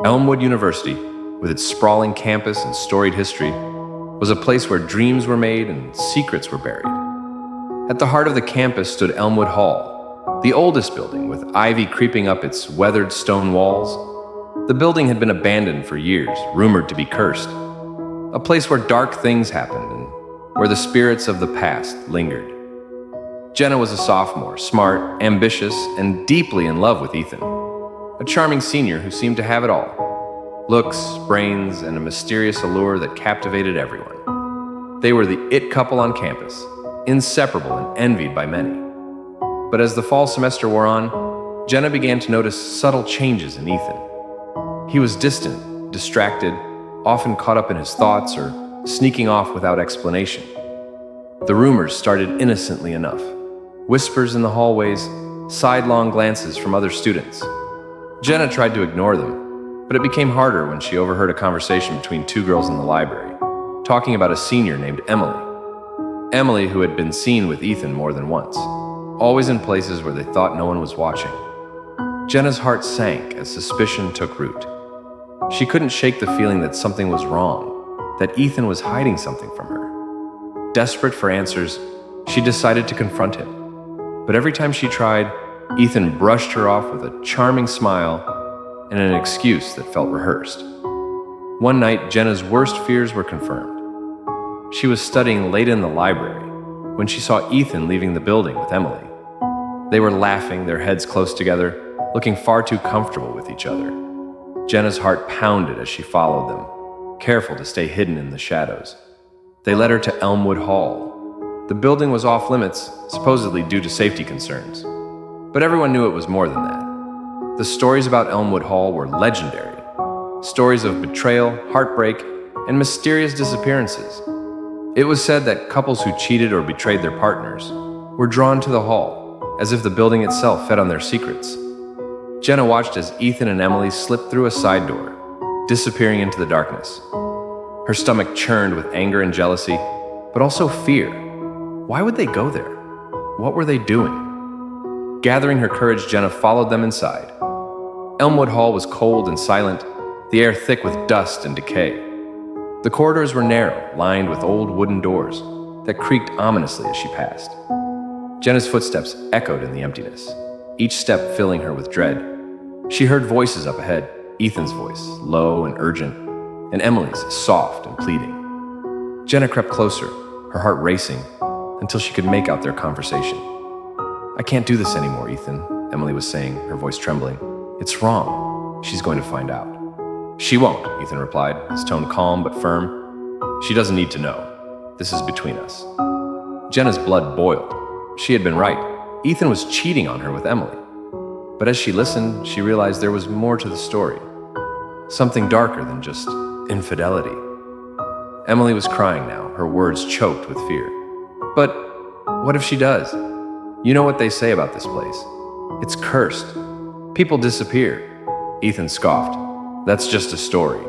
Elmwood University, with its sprawling campus and storied history, was a place where dreams were made and secrets were buried. At the heart of the campus stood Elmwood Hall, the oldest building with ivy creeping up its weathered stone walls. The building had been abandoned for years, rumored to be cursed, a place where dark things happened and where the spirits of the past lingered. Jenna was a sophomore, smart, ambitious, and deeply in love with Ethan, a charming senior who seemed to have it all: looks, brains, and a mysterious allure that captivated everyone. They were the it couple on campus, inseparable and envied by many. But as the fall semester wore on, Jenna began to notice subtle changes in Ethan. He was distant, distracted, often caught up in his thoughts or sneaking off without explanation. The rumors started innocently enough: whispers in the hallways, sidelong glances from other students. Jenna tried to ignore them, but it became harder when she overheard a conversation between two girls in the library, talking about a senior named Emily. Emily, who had been seen with Ethan more than once, always in places where they thought no one was watching. Jenna's heart sank as suspicion took root. She couldn't shake the feeling that something was wrong, that Ethan was hiding something from her. Desperate for answers, she decided to confront him. But every time she tried, Ethan brushed her off with a charming smile and an excuse that felt rehearsed. One night, Jenna's worst fears were confirmed. She was studying late in the library when she saw Ethan leaving the building with Emily. They were laughing, their heads close together, looking far too comfortable with each other. Jenna's heart pounded as she followed them, careful to stay hidden in the shadows. They led her to Elmwood Hall. The building was off limits, supposedly due to safety concerns. But everyone knew it was more than that. The stories about Elmwood Hall were legendary. Stories of betrayal, heartbreak, and mysterious disappearances. It was said that couples who cheated or betrayed their partners were drawn to the hall, as if the building itself fed on their secrets. Jenna watched as Ethan and Emily slipped through a side door, disappearing into the darkness. Her stomach churned with anger and jealousy, but also fear. Why would they go there? What were they doing? Gathering her courage, Jenna followed them inside. Elmwood Hall was cold and silent, the air thick with dust and decay. The corridors were narrow, lined with old wooden doors that creaked ominously as she passed. Jenna's footsteps echoed in the emptiness, each step filling her with dread. She heard voices up ahead, Ethan's voice, low and urgent, and Emily's, soft and pleading. Jenna crept closer, her heart racing, until she could make out their conversation. "I can't do this anymore, Ethan," Emily was saying, her voice trembling. "It's wrong. She's going to find out." "She won't," Ethan replied, his tone calm but firm. "She doesn't need to know. This is between us." Jenna's blood boiled. She had been right. Ethan was cheating on her with Emily. But as she listened, she realized there was more to the story. Something darker than just infidelity. Emily was crying now, her words choked with fear. "But what if she does? You know what they say about this place. It's cursed. People disappear." Ethan scoffed. "That's just a story.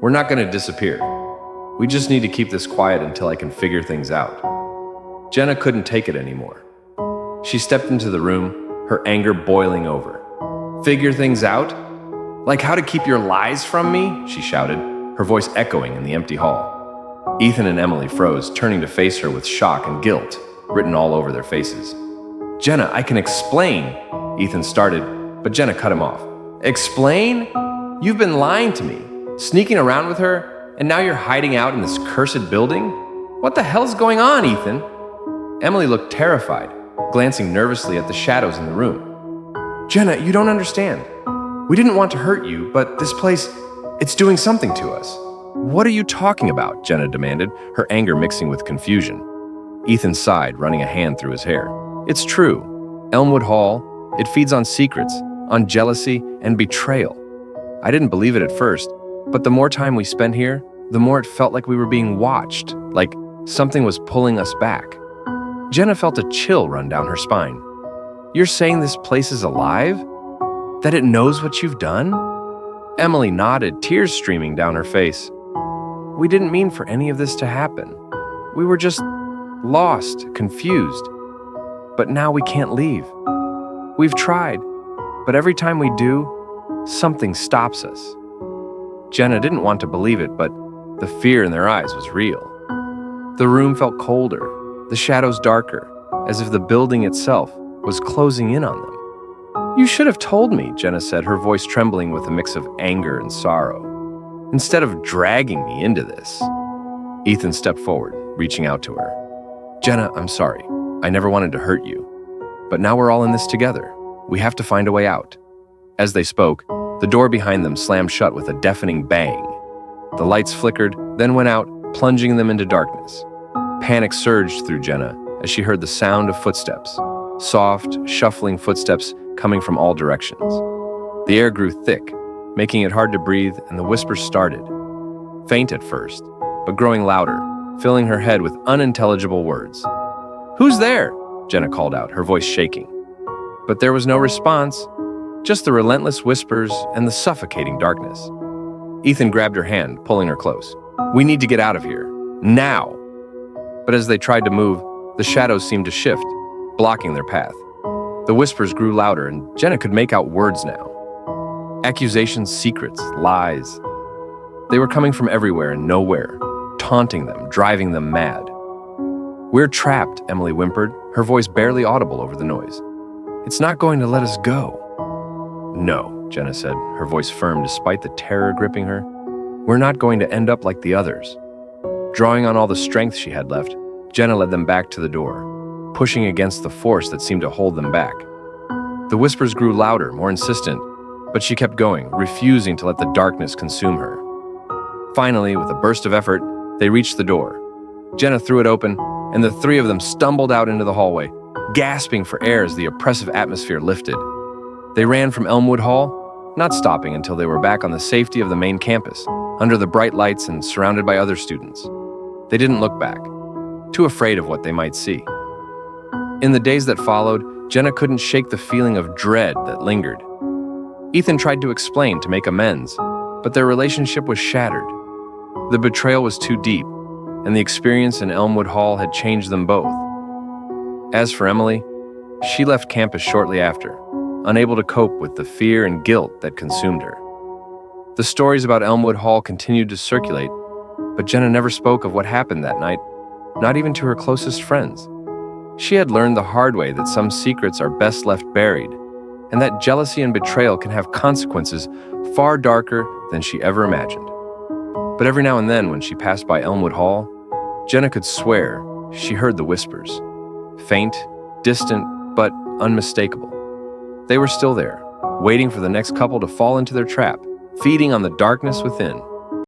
We're not going to disappear. We just need to keep this quiet until I can figure things out." Jenna couldn't take it anymore. She stepped into the room, her anger boiling over. "Figure things out? Like how to keep your lies from me?" she shouted, her voice echoing in the empty hall. Ethan and Emily froze, turning to face her with shock and guilt written all over their faces. "Jenna, I can explain," Ethan started, but Jenna cut him off. "Explain? You've been lying to me, sneaking around with her, and now you're hiding out in this cursed building? What the hell's going on, Ethan?" Emily looked terrified, glancing nervously at the shadows in the room. "Jenna, you don't understand. We didn't want to hurt you, but this place, it's doing something to us." "What are you talking about?" Jenna demanded, her anger mixing with confusion. Ethan sighed, running a hand through his hair. "It's true. Elmwood Hall, it feeds on secrets, on jealousy and betrayal. I didn't believe it at first, but the more time we spent here, the more it felt like we were being watched, like something was pulling us back." Jenna felt a chill run down her spine. "You're saying this place is alive? That it knows what you've done?" Emily nodded, tears streaming down her face. "We didn't mean for any of this to happen. We were just lost, confused. But now we can't leave. We've tried, but every time we do, something stops us." Jenna didn't want to believe it, but the fear in their eyes was real. The room felt colder, the shadows darker, as if the building itself was closing in on them. "You should have told me," Jenna said, her voice trembling with a mix of anger and sorrow, "instead of dragging me into this." Ethan stepped forward, reaching out to her. "Jenna, I'm sorry. I never wanted to hurt you. But now we're all in this together. We have to find a way out." As they spoke, the door behind them slammed shut with a deafening bang. The lights flickered, then went out, plunging them into darkness. Panic surged through Jenna as she heard the sound of footsteps, soft, shuffling footsteps coming from all directions. The air grew thick, making it hard to breathe, and the whispers started. Faint at first, but growing louder, filling her head with unintelligible words. "Who's there?" Jenna called out, her voice shaking. But there was no response, just the relentless whispers and the suffocating darkness. Ethan grabbed her hand, pulling her close. "We need to get out of here. Now!" But as they tried to move, the shadows seemed to shift, blocking their path. The whispers grew louder, and Jenna could make out words now. Accusations, secrets, lies. They were coming from everywhere and nowhere, taunting them, driving them mad. "We're trapped," Emily whimpered, her voice barely audible over the noise. "It's not going to let us go." "No," Jenna said, her voice firm despite the terror gripping her. "We're not going to end up like the others." Drawing on all the strength she had left, Jenna led them back to the door, pushing against the force that seemed to hold them back. The whispers grew louder, more insistent, but she kept going, refusing to let the darkness consume her. Finally, with a burst of effort, they reached the door. Jenna threw it open, and the three of them stumbled out into the hallway, gasping for air as the oppressive atmosphere lifted. They ran from Elmwood Hall, not stopping until they were back on the safety of the main campus, under the bright lights and surrounded by other students. They didn't look back, too afraid of what they might see. In the days that followed, Jenna couldn't shake the feeling of dread that lingered. Ethan tried to explain to make amends, but their relationship was shattered. The betrayal was too deep, and the experience in Elmwood Hall had changed them both. As for Emily, she left campus shortly after, unable to cope with the fear and guilt that consumed her. The stories about Elmwood Hall continued to circulate, but Jenna never spoke of what happened that night, not even to her closest friends. She had learned the hard way that some secrets are best left buried, and that jealousy and betrayal can have consequences far darker than she ever imagined. But every now and then, when she passed by Elmwood Hall, Jenna could swear she heard the whispers. Faint, distant, but unmistakable. They were still there, waiting for the next couple to fall into their trap, feeding on the darkness within.